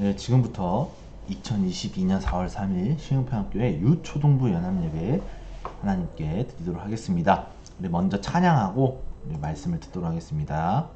네, 지금부터 2022년 4월 3일 시흥평학교의 유초등부 연합예배 하나님께 드리도록 하겠습니다. 우리 먼저 찬양하고 우리 말씀을 듣도록 하겠습니다.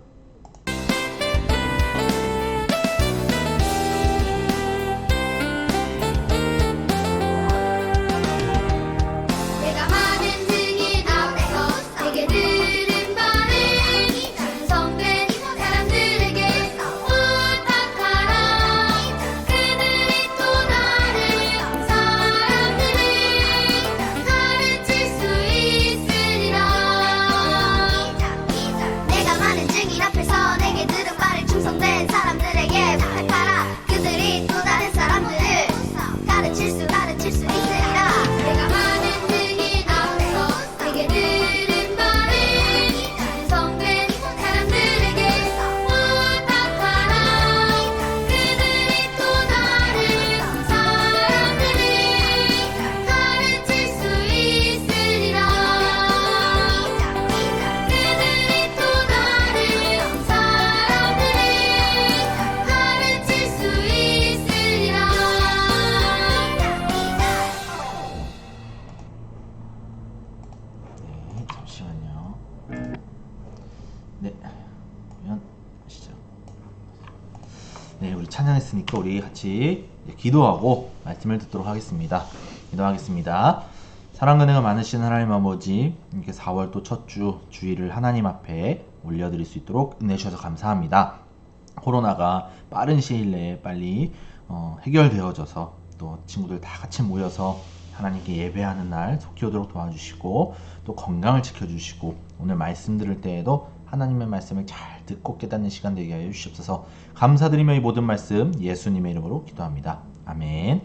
잠시만요. 네, 그러면 시작. 네, 우리 찬양했으니까 우리 같이 기도하고 말씀을 듣도록 하겠습니다. 기도하겠습니다. 사랑과 은혜가 많으신 하나님 아버지, 이렇게 4월 또 첫 주 주일을 하나님 앞에 올려드릴 수 있도록 은혜 주셔서 감사합니다. 코로나가 빠른 시일 내에 빨리 해결되어져서 또 친구들 다 같이 모여서 하나님께 예배하는 날 속히 오도록 도와주시고 또 건강을 지켜주시고 오늘 말씀 들을 때에도 하나님의 말씀을 잘 듣고 깨닫는 시간 되게 하여 주시옵소서. 감사드리며 이 모든 말씀 예수님의 이름으로 기도합니다. 아멘.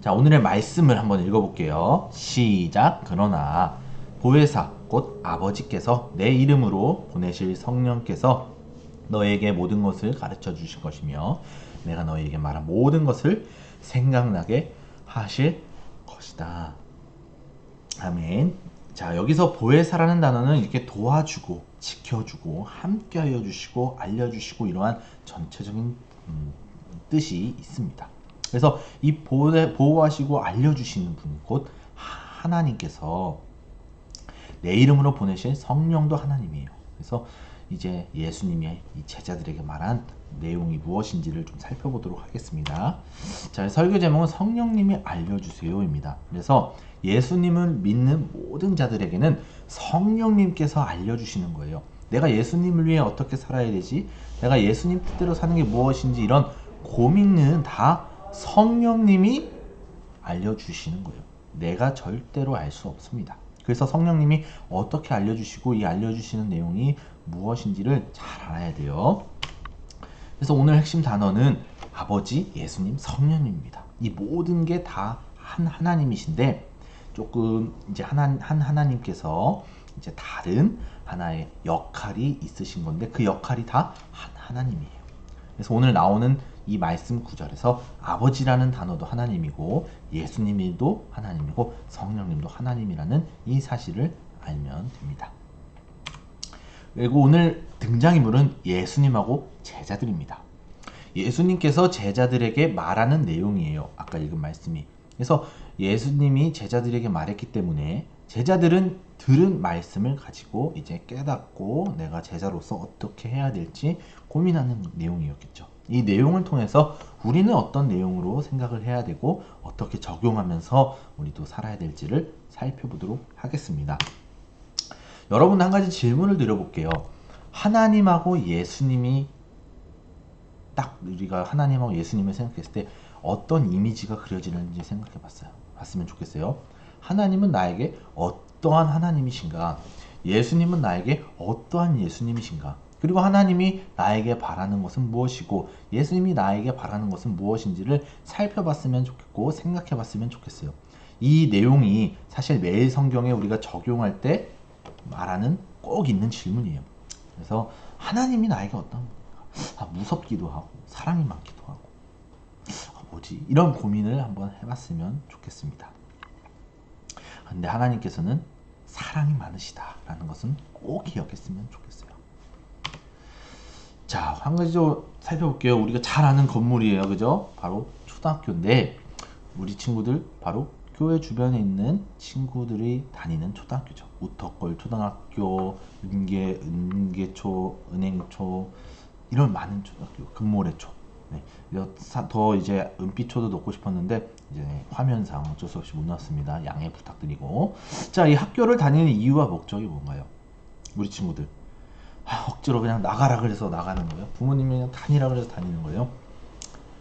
자, 오늘의 말씀을 한번 읽어볼게요. 시작. 그러나 보혜사 곧 아버지께서 내 이름으로 보내실 성령께서 너에게 모든 것을 가르쳐 주실 것이며 내가 너에게 말한 모든 것을 생각나게 하실 것이다. 아멘. 자, 여기서 보혜사라는 단어는 이렇게 도와주고 지켜주고 함께하여 주시고 알려주시고 이러한 전체적인 뜻이 있습니다. 그래서 이 보호하시고 알려주시는 분 곧 하나님께서 내 이름으로 보내신 성령도 하나님이에요. 그래서 이제 예수님이 이 제자들에게 말한 내용이 무엇인지를 좀 살펴보도록 하겠습니다. 자, 설교 제목은 성령님이 알려주세요입니다. 그래서 예수님을 믿는 모든 자들에게는 성령님께서 알려주시는 거예요. 내가 예수님을 위해 어떻게 살아야 되지? 내가 예수님 뜻대로 사는 게 무엇인지 이런 고민은 다 성령님이 알려주시는 거예요. 내가 절대로 알 수 없습니다. 그래서 성령님이 어떻게 알려주시고 이 알려주시는 내용이 무엇인지를 잘 알아야 돼요. 그래서 오늘 핵심 단어는 아버지, 예수님, 성령님입니다. 이 모든 게 다 한 하나님이신데 조금 이제 한 하나님께서 이제 다른 하나의 역할이 있으신 건데 그 역할이 다 한 하나님이에요. 그래서 오늘 나오는 이 말씀 구절에서 아버지라는 단어도 하나님이고 예수님도 하나님이고 성령님도 하나님이라는 이 사실을 알면 됩니다. 그리고 오늘 등장인물은 예수님하고 제자들입니다. 예수님께서 제자들에게 말하는 내용이에요. 아까 읽은 말씀이. 그래서 예수님이 제자들에게 말했기 때문에 제자들은 들은 말씀을 가지고 이제 깨닫고 내가 제자로서 어떻게 해야 될지 고민하는 내용이었겠죠. 이 내용을 통해서 우리는 어떤 내용으로 생각을 해야 되고 어떻게 적용하면서 우리도 살아야 될지를 살펴보도록 하겠습니다. 여러분 한 가지 질문을 드려볼게요. 하나님하고 예수님이 딱 우리가 하나님하고 예수님을 생각했을 때 어떤 이미지가 그려지는지 생각해 봤으면 좋겠어요. 하나님은 나에게 어떠한 하나님이신가? 예수님은 나에게 어떠한 예수님이신가? 그리고 하나님이 나에게 바라는 것은 무엇이고 예수님이 나에게 바라는 것은 무엇인지를 살펴봤으면 좋겠고 생각해 봤으면 좋겠어요. 이 내용이 사실 매일 성경에 우리가 적용할 때 말하는 꼭 있는 질문이에요. 그래서 하나님이 나에게 어떤 분인가? 무섭기도 하고 사랑이 많기도 하고 뭐지? 이런 고민을 한번 해봤으면 좋겠습니다. 근데 하나님께서는 사랑이 많으시다라는 것은 꼭 기억했으면 좋겠어요. 자, 한 가지 더 살펴볼게요. 우리가 잘 아는 건물이에요. 그죠? 바로 초등학교인데, 우리 친구들 바로 교회 주변에 있는 친구들이 다니는 초등학교죠. 우터골 초등학교, 은계초, 은행초, 이런 많은 초등학교, 금모래초. 네. 더 이제 은빛초도 넣고 싶었는데 이제 화면상 어쩔 수 없이 못 넣었습니다. 양해 부탁드리고. 자, 이 학교를 다니는 이유와 목적이 뭔가요? 우리 친구들 억지로 그냥 나가라 그래서 나가는 거예요? 부모님이 그냥 다니라 그래서 다니는 거예요?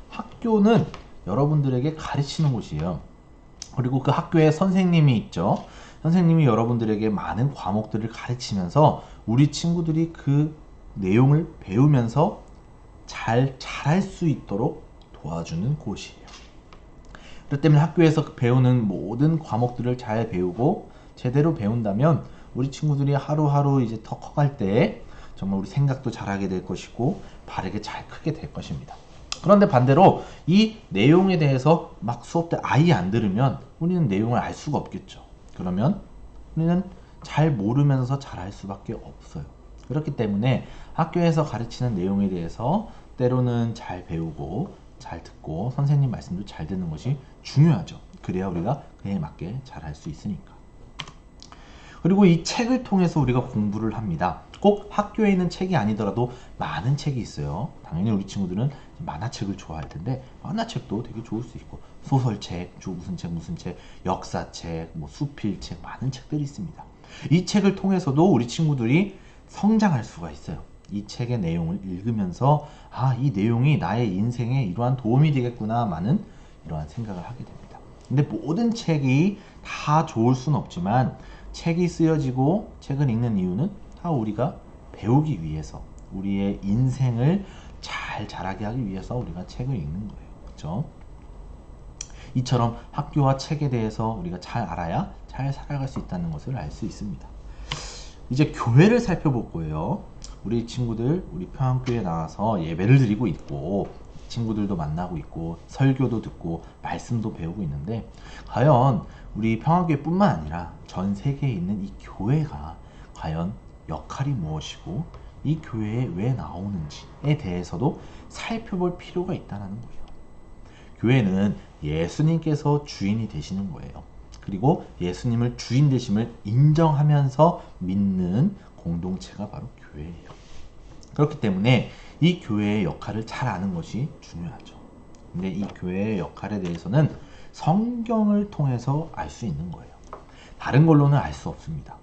학교는 여러분들에게 가르치는 곳이에요. 그리고 그 학교에 선생님이 있죠. 선생님이 여러분들에게 많은 과목들을 가르치면서 우리 친구들이 그 내용을 배우면서 잘할 수 있도록 도와주는 곳이에요. 그렇기 때문에 학교에서 배우는 모든 과목들을 잘 배우고 제대로 배운다면 우리 친구들이 하루하루 이제 더 커갈 때 정말 우리 생각도 잘하게 될 것이고 바르게 잘 크게 될 것입니다. 그런데 반대로 이 내용에 대해서 막 수업 때 아예 안 들으면 우리는 내용을 알 수가 없겠죠. 그러면 우리는 잘 모르면서 잘할 수밖에 없어요. 그렇기 때문에 학교에서 가르치는 내용에 대해서 때로는 잘 배우고 잘 듣고 선생님 말씀도 잘 듣는 것이 중요하죠. 그래야 우리가 그에 맞게 잘할 수 있으니까. 그리고 이 책을 통해서 우리가 공부를 합니다. 꼭 학교에 있는 책이 아니더라도 많은 책이 있어요. 당연히 우리 친구들은 만화책을 좋아할 텐데 만화책도 되게 좋을 수 있고 소설책, 무슨 책, 역사책, 뭐 수필책, 많은 책들이 있습니다. 이 책을 통해서도 우리 친구들이 성장할 수가 있어요. 이 책의 내용을 읽으면서 이 내용이 나의 인생에 이러한 도움이 되겠구나 많은 이러한 생각을 하게 됩니다. 근데 모든 책이 다 좋을 수는 없지만 책이 쓰여지고 책을 읽는 이유는 다 우리가 배우기 위해서 우리의 인생을 잘 자라게 하기 위해서 우리가 책을 읽는 거예요. 그렇죠? 이처럼 학교와 책에 대해서 우리가 잘 알아야 잘 살아갈 수 있다는 것을 알 수 있습니다. 이제 교회를 살펴볼 거예요. 우리 친구들 우리 평안교회에 나와서 예배를 드리고 있고 친구들도 만나고 있고 설교도 듣고 말씀도 배우고 있는데 과연 우리 평안교회뿐만 아니라 전 세계에 있는 이 교회가 과연 역할이 무엇이고 이 교회에 왜 나오는지에 대해서도 살펴볼 필요가 있다는 거예요. 교회는 예수님께서 주인이 되시는 거예요. 그리고 예수님을 주인 되심을 인정하면서 믿는 공동체가 바로 교회예요. 그렇기 때문에 이 교회의 역할을 잘 아는 것이 중요하죠. 근데 이 교회의 역할에 대해서는 성경을 통해서 알 수 있는 거예요. 다른 걸로는 알 수 없습니다.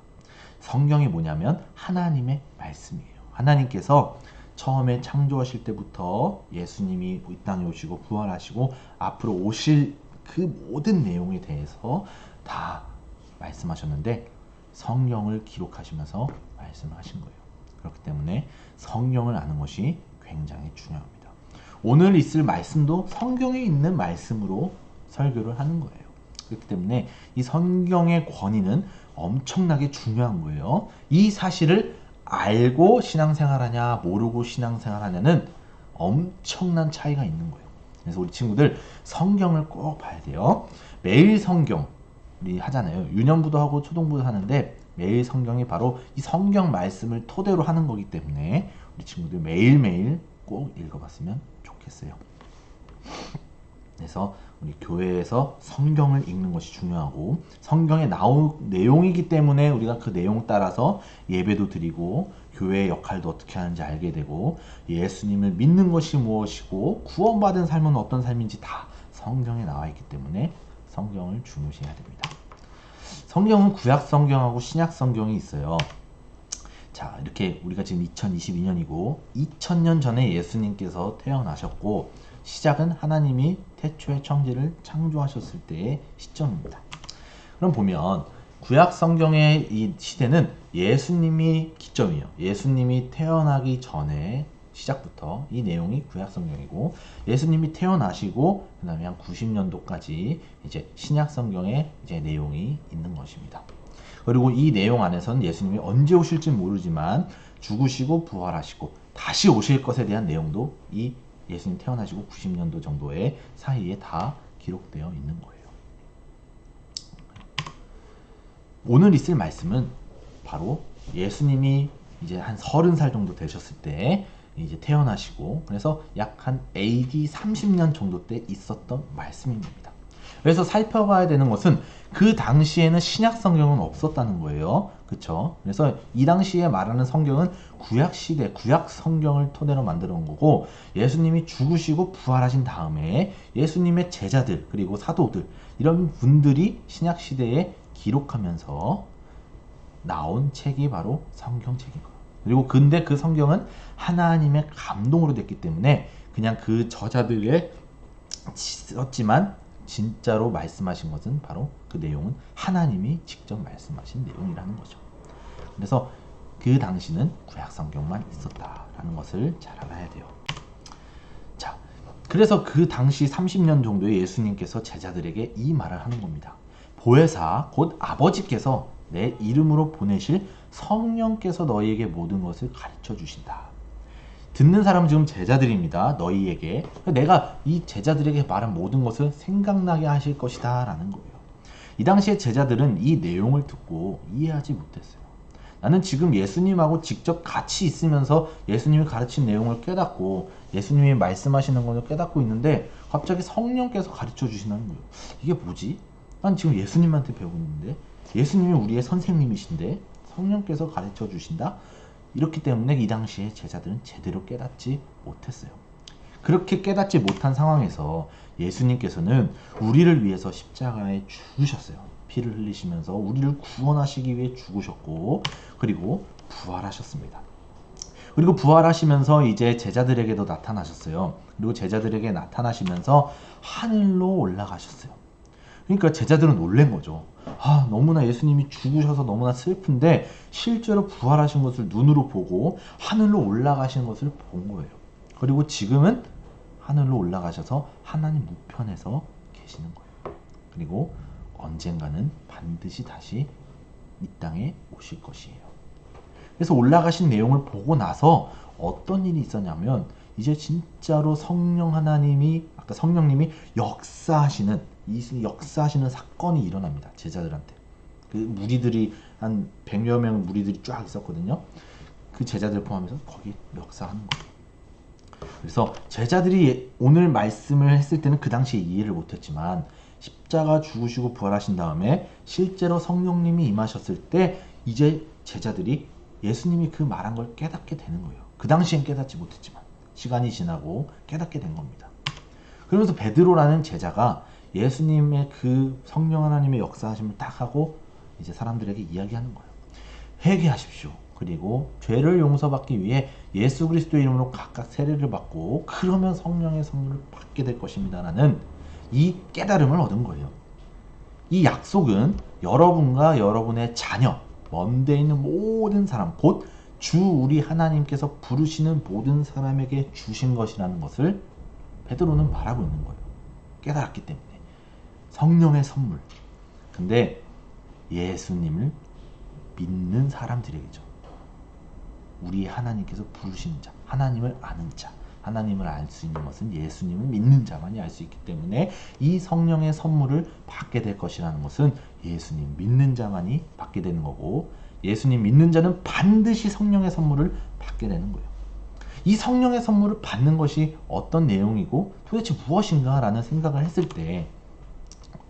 성경이 뭐냐면 하나님의 말씀이에요. 하나님께서 처음에 창조하실 때부터 예수님이 이 땅에 오시고 부활하시고 앞으로 오실 그 모든 내용에 대해서 다 말씀하셨는데 성경을 기록하시면서 말씀을 하신 거예요. 그렇기 때문에 성경을 아는 것이 굉장히 중요합니다. 오늘 있을 말씀도 성경에 있는 말씀으로 설교를 하는 거예요. 그렇기 때문에 이 성경의 권위는 엄청나게 중요한 거예요. 이 사실을 알고 신앙생활하냐 모르고 신앙생활하냐는 엄청난 차이가 있는 거예요. 그래서 우리 친구들 성경을 꼭 봐야 돼요. 매일 성경 우리 하잖아요. 유년부도 하고 초등부도 하는데 매일 성경이 바로 이 성경 말씀을 토대로 하는 거기 때문에 우리 친구들 매일매일 꼭 읽어봤으면 좋겠어요. 그래서 우리 교회에서 성경을 읽는 것이 중요하고 성경에 나온 내용이기 때문에 우리가 그 내용 따라서 예배도 드리고 교회의 역할도 어떻게 하는지 알게 되고 예수님을 믿는 것이 무엇이고 구원받은 삶은 어떤 삶인지 다 성경에 나와 있기 때문에 성경을 중요시해야 됩니다. 성경은 구약 성경하고 신약 성경이 있어요. 자, 이렇게 우리가 지금 2022년이고 2000년 전에 예수님께서 태어나셨고 시작은 하나님이 태초에 천지를 창조하셨을 때의 시점입니다. 그럼 보면 구약 성경의 이 시대는 예수님이 기점이에요. 예수님이 태어나기 전에 시작부터 이 내용이 구약 성경이고 예수님이 태어나시고 그다음에 한 90년도까지 이제 신약 성경의 이제 내용이 있는 것입니다. 그리고 이 내용 안에서는 예수님이 언제 오실지 모르지만 죽으시고 부활하시고 다시 오실 것에 대한 내용도 이 예수님 태어나시고 90년도 정도의 사이에 다 기록되어 있는 거예요. 오늘 있을 말씀은 바로 예수님이 이제 한 30살 정도 되셨을 때 이제 태어나시고, 그래서 약 한 AD 30년 정도 때 있었던 말씀인 겁니다. 그래서 살펴봐야 되는 것은 그 당시에는 신약 성경은 없었다는 거예요. 그쵸? 그래서 이 당시에 말하는 성경은 구약 시대, 구약 성경을 토대로 만들어 온 거고, 예수님이 죽으시고 부활하신 다음에 예수님의 제자들, 그리고 사도들, 이런 분들이 신약 시대에 기록하면서 나온 책이 바로 성경책인 거예요. 그리고 근데 그 성경은 하나님의 감동으로 됐기 때문에 그냥 그 저자들의 썼지만, 진짜로 말씀하신 것은 바로 그 내용은 하나님이 직접 말씀하신 내용이라는 거죠. 그래서 그 당시는 구약 성경만 있었다라는 것을 잘 알아야 돼요. 자, 그래서 그 당시 30년 정도에 예수님께서 제자들에게 이 말을 하는 겁니다. 보혜사 곧 아버지께서 내 이름으로 보내실 성령께서 너희에게 모든 것을 가르쳐 주신다. 듣는 사람은 지금 제자들입니다. 너희에게. 내가 이 제자들에게 말한 모든 것을 생각나게 하실 것이다 라는 거예요. 이 당시에 제자들은 이 내용을 듣고 이해하지 못했어요. 나는 지금 예수님하고 직접 같이 있으면서 예수님이 가르친 내용을 깨닫고 예수님이 말씀하시는 것을 깨닫고 있는데 갑자기 성령께서 가르쳐 주시는 거예요. 이게 뭐지? 난 지금 예수님한테 배우고 있는데, 예수님이 우리의 선생님이신데 성령께서 가르쳐 주신다? 이렇기 때문에 이 당시에 제자들은 제대로 깨닫지 못했어요. 그렇게 깨닫지 못한 상황에서 예수님께서는 우리를 위해서 십자가에 죽으셨어요. 피를 흘리시면서 우리를 구원하시기 위해 죽으셨고, 그리고 부활하셨습니다. 그리고 부활하시면서 이제 제자들에게도 나타나셨어요. 그리고 제자들에게 나타나시면서 하늘로 올라가셨어요. 그러니까 제자들은 놀란 거죠. 아, 너무나 예수님이 죽으셔서 너무나 슬픈데 실제로 부활하신 것을 눈으로 보고 하늘로 올라가신 것을 본 거예요. 그리고 지금은 하늘로 올라가셔서 하나님 우편에서 계시는 거예요. 그리고 언젠가는 반드시 다시 이 땅에 오실 것이에요. 그래서 올라가신 내용을 보고 나서 어떤 일이 있었냐면, 이제 진짜로 성령 하나님이, 아까 성령님이 역사하시는, 이 역사하시는 사건이 일어납니다. 제자들한테. 그 무리들이 한 100여 명 무리들이 쫙 있었거든요. 그 제자들 포함해서 거기 역사하는 거예요. 그래서 제자들이 오늘 말씀을 했을 때는 그 당시에 이해를 못했지만, 십자가 죽으시고 부활하신 다음에 실제로 성령님이 임하셨을 때 이제 제자들이 예수님이 그 말한 걸 깨닫게 되는 거예요. 그 당시엔 깨닫지 못했지만 시간이 지나고 깨닫게 된 겁니다. 그러면서 베드로라는 제자가 예수님의 그 성령 하나님의 역사하심을 딱 하고 이제 사람들에게 이야기하는 거예요. 회개하십시오. 그리고 죄를 용서받기 위해 예수 그리스도의 이름으로 각각 세례를 받고 그러면 성령의 선물을 받게 될 것입니다 라는 이 깨달음을 얻은 거예요. 이 약속은 여러분과 여러분의 자녀, 먼데 있는 모든 사람, 곧 주 우리 하나님께서 부르시는 모든 사람에게 주신 것이라는 것을 베드로는 말하고 있는 거예요. 깨달았기 때문에. 성령의 선물. 근데 예수님을 믿는 사람들에게죠. 우리 하나님께서 부르신 자, 하나님을 아는 자, 하나님을 알 수 있는 것은 예수님을 믿는 자만이 알 수 있기 때문에 이 성령의 선물을 받게 될 것이라는 것은 예수님 믿는 자만이 받게 되는 거고, 예수님 믿는 자는 반드시 성령의 선물을 받게 되는 거예요. 이 성령의 선물을 받는 것이 어떤 내용이고 도대체 무엇인가 라는 생각을 했을 때,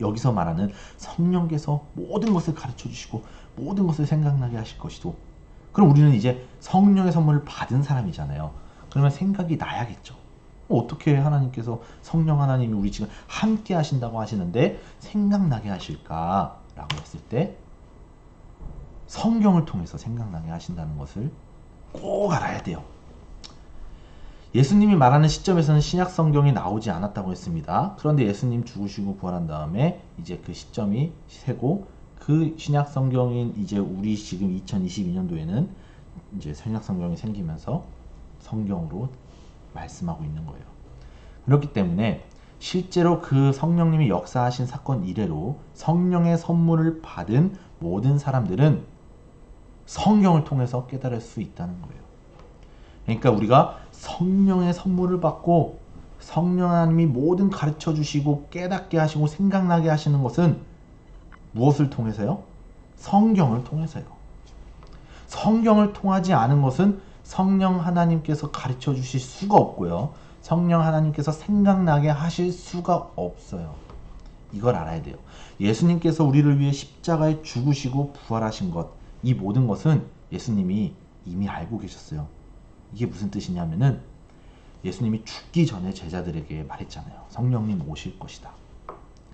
여기서 말하는 성령께서 모든 것을 가르쳐 주시고 모든 것을 생각나게 하실 것이고, 그럼 우리는 이제 성령의 선물을 받은 사람이잖아요. 그러면 생각이 나야겠죠. 어떻게 하나님께서, 성령 하나님이 우리 지금 함께 하신다고 하시는데 생각나게 하실까라고 했을 때, 성경을 통해서 생각나게 하신다는 것을 꼭 알아야 돼요. 예수님이 말하는 시점에서는 신약 성경이 나오지 않았다고 했습니다. 그런데 예수님 죽으시고 부활한 다음에 이제 그 시점이 세고, 그 신약 성경인 이제 우리 지금 2022년도에는 이제 신약 성경이 생기면서 성경으로 말씀하고 있는 거예요. 그렇기 때문에 실제로 그 성령님이 역사하신 사건 이래로 성령의 선물을 받은 모든 사람들은 성경을 통해서 깨달을 수 있다는 거예요. 그러니까 우리가 성령의 선물을 받고 성령 하나님이 모든 가르쳐 주시고 깨닫게 하시고 생각나게 하시는 것은 무엇을 통해서요? 성경을 통해서요. 성경을 통하지 않은 것은 성령 하나님께서 가르쳐 주실 수가 없고요. 성령 하나님께서 생각나게 하실 수가 없어요. 이걸 알아야 돼요. 예수님께서 우리를 위해 십자가에 죽으시고 부활하신 것, 이 모든 것은 예수님이 이미 알고 계셨어요. 이게 무슨 뜻이냐면은 예수님이 죽기 전에 제자들에게 말했잖아요. 성령님 오실 것이다.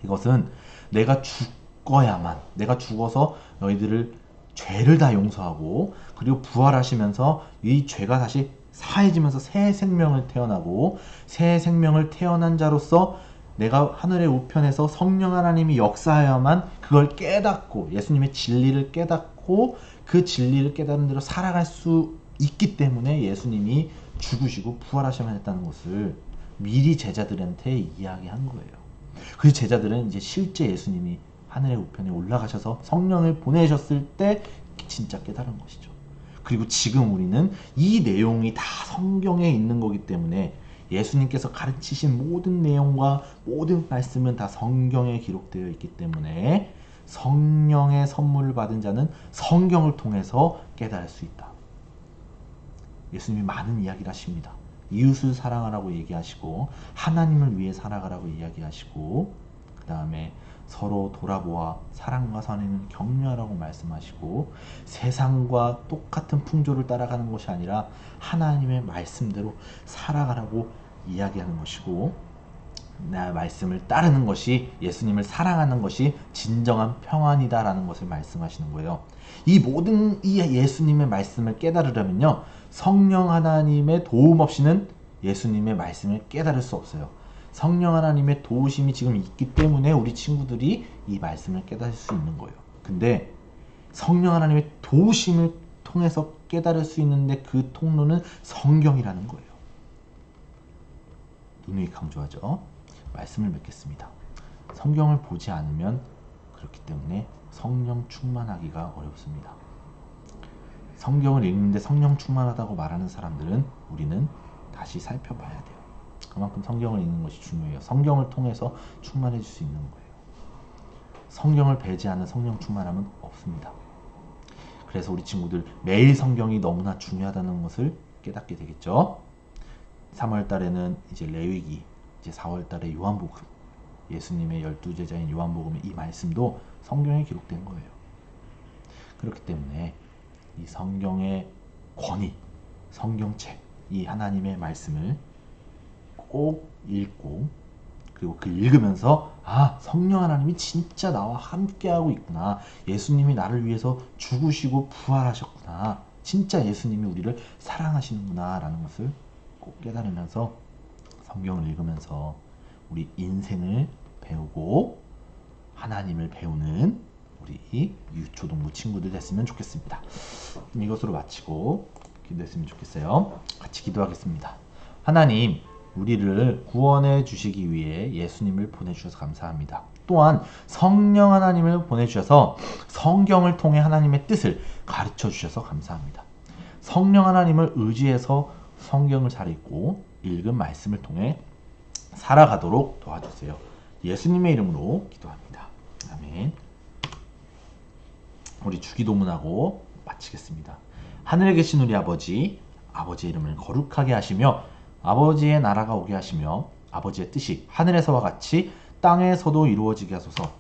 이것은 내가 죽어야만, 내가 죽어서 너희들을 죄를 다 용서하고 그리고 부활하시면서 이 죄가 다시 사해지면서 새 생명을 태어나고 새 생명을 태어난 자로서 내가 하늘의 우편에서 성령 하나님이 역사하여야만 그걸 깨닫고 예수님의 진리를 깨닫고 그 진리를 깨닫는 대로 살아갈 수 있기 때문에 예수님이 죽으시고 부활하셔야만 했다는 것을 미리 제자들한테 이야기한 거예요. 그 제자들은 이제 실제 예수님이 하늘의 우편에 올라가셔서 성령을 보내셨을 때 진짜 깨달은 것이죠. 그리고 지금 우리는 이 내용이 다 성경에 있는 거기 때문에 예수님께서 가르치신 모든 내용과 모든 말씀은 다 성경에 기록되어 있기 때문에 성령의 선물을 받은 자는 성경을 통해서 깨달을 수 있다. 예수님이 많은 이야기를 하십니다. 이웃을 사랑하라고 얘기하시고 하나님을 위해 살아가라고 이야기하시고 그 다음에 서로 돌아보아 사랑과 선행을 격려하라고 말씀하시고 세상과 똑같은 풍조를 따라가는 것이 아니라 하나님의 말씀대로 살아가라고 이야기하는 것이고 나 말씀을 따르는 것이 예수님을 사랑하는 것이 진정한 평안이다라는 것을 말씀하시는 거예요. 이 모든 이 예수님의 말씀을 깨달으려면요. 성령 하나님의 도움 없이는 예수님의 말씀을 깨달을 수 없어요. 성령 하나님의 도우심이 지금 있기 때문에 우리 친구들이 이 말씀을 깨달을 수 있는 거예요. 근데 성령 하나님의 도우심을 통해서 깨달을 수 있는데 그 통로는 성경이라는 거예요. 누누이 강조하죠. 말씀을 맺겠습니다. 성경을 보지 않으면 그렇기 때문에 성령 충만하기가 어렵습니다. 성경을 읽는데 성령 충만하다고 말하는 사람들은 우리는 다시 살펴봐야 돼요. 그만큼 성경을 읽는 것이 중요해요. 성경을 통해서 충만해질 수 있는 거예요. 성경을 배제하는 성령 충만함은 없습니다. 그래서 우리 친구들 매일 성경이 너무나 중요하다는 것을 깨닫게 되겠죠. 3월 달에는 이제 레위기, 이제 4월 달에 요한복음, 예수님의 12제자인 요한복음의 이 말씀도 성경에 기록된 거예요. 그렇기 때문에 이 성경의 권위, 성경책, 이 하나님의 말씀을 꼭 읽고 그리고 그 읽으면서 아, 성령 하나님이 진짜 나와 함께하고 있구나. 예수님이 나를 위해서 죽으시고 부활하셨구나. 진짜 예수님이 우리를 사랑하시는구나 라는 것을 꼭 깨달으면서 성경을 읽으면서 우리 인생을 배우고 하나님을 배우는 우리 유초동부 친구들 됐으면 좋겠습니다. 이것으로 마치고 기도했으면 좋겠어요. 같이 기도하겠습니다. 하나님, 우리를 구원해 주시기 위해 예수님을 보내주셔서 감사합니다. 또한 성령 하나님을 보내주셔서 성경을 통해 하나님의 뜻을 가르쳐 주셔서 감사합니다. 성령 하나님을 의지해서 성경을 잘 읽고 읽은 말씀을 통해 살아가도록 도와주세요. 예수님의 이름으로 기도합니다. 아멘. 우리 주기도문하고 마치겠습니다. 하늘에 계신 우리 아버지, 아버지의 이름을 거룩하게 하시며 아버지의 나라가 오게 하시며 아버지의 뜻이 하늘에서와 같이 땅에서도 이루어지게 하소서.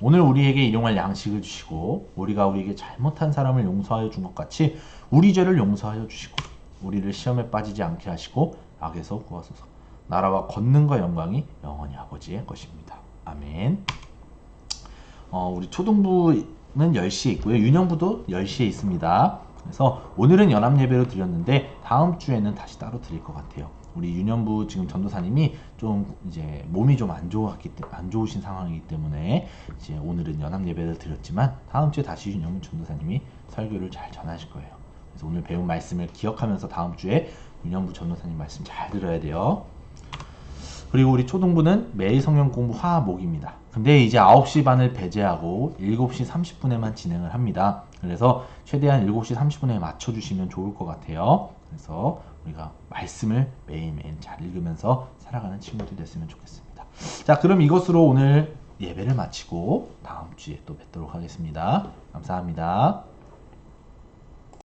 오늘 우리에게 일용할 양식을 주시고 우리가 우리에게 잘못한 사람을 용서하여 준 것 같이 우리 죄를 용서하여 주시고 우리를 시험에 빠지지 않게 하시고 악에서 구하소서. 나라와 권능과 영광이 영원히 아버지의 것입니다. 아멘. 우리 초등부는 10시에 있고요. 유년부도 10시에 있습니다. 그래서 오늘은 연합 예배로 드렸는데 다음 주에는 다시 따로 드릴 것 같아요. 우리 유년부 지금 전도사님이 좀 이제 몸이 좀 안 좋으신 상황이기 때문에 이제 오늘은 연합 예배를 드렸지만 다음 주에 다시 유년부 전도사님이 설교를 잘 전하실 거예요. 그래서 오늘 배운 말씀을 기억하면서 다음 주에 유년부 전도사님 말씀 잘 들어야 돼요. 그리고 우리 초등부는 매일 성경 공부 화목입니다. 근데 이제 9시 반을 배제하고 7시 30분에만 진행을 합니다. 그래서 최대한 7시 30분에 맞춰주시면 좋을 것 같아요. 그래서 우리가 말씀을 매일매일 잘 읽으면서 살아가는 친구들 됐으면 좋겠습니다. 자, 그럼 이것으로 오늘 예배를 마치고 다음 주에 또 뵙도록 하겠습니다. 감사합니다.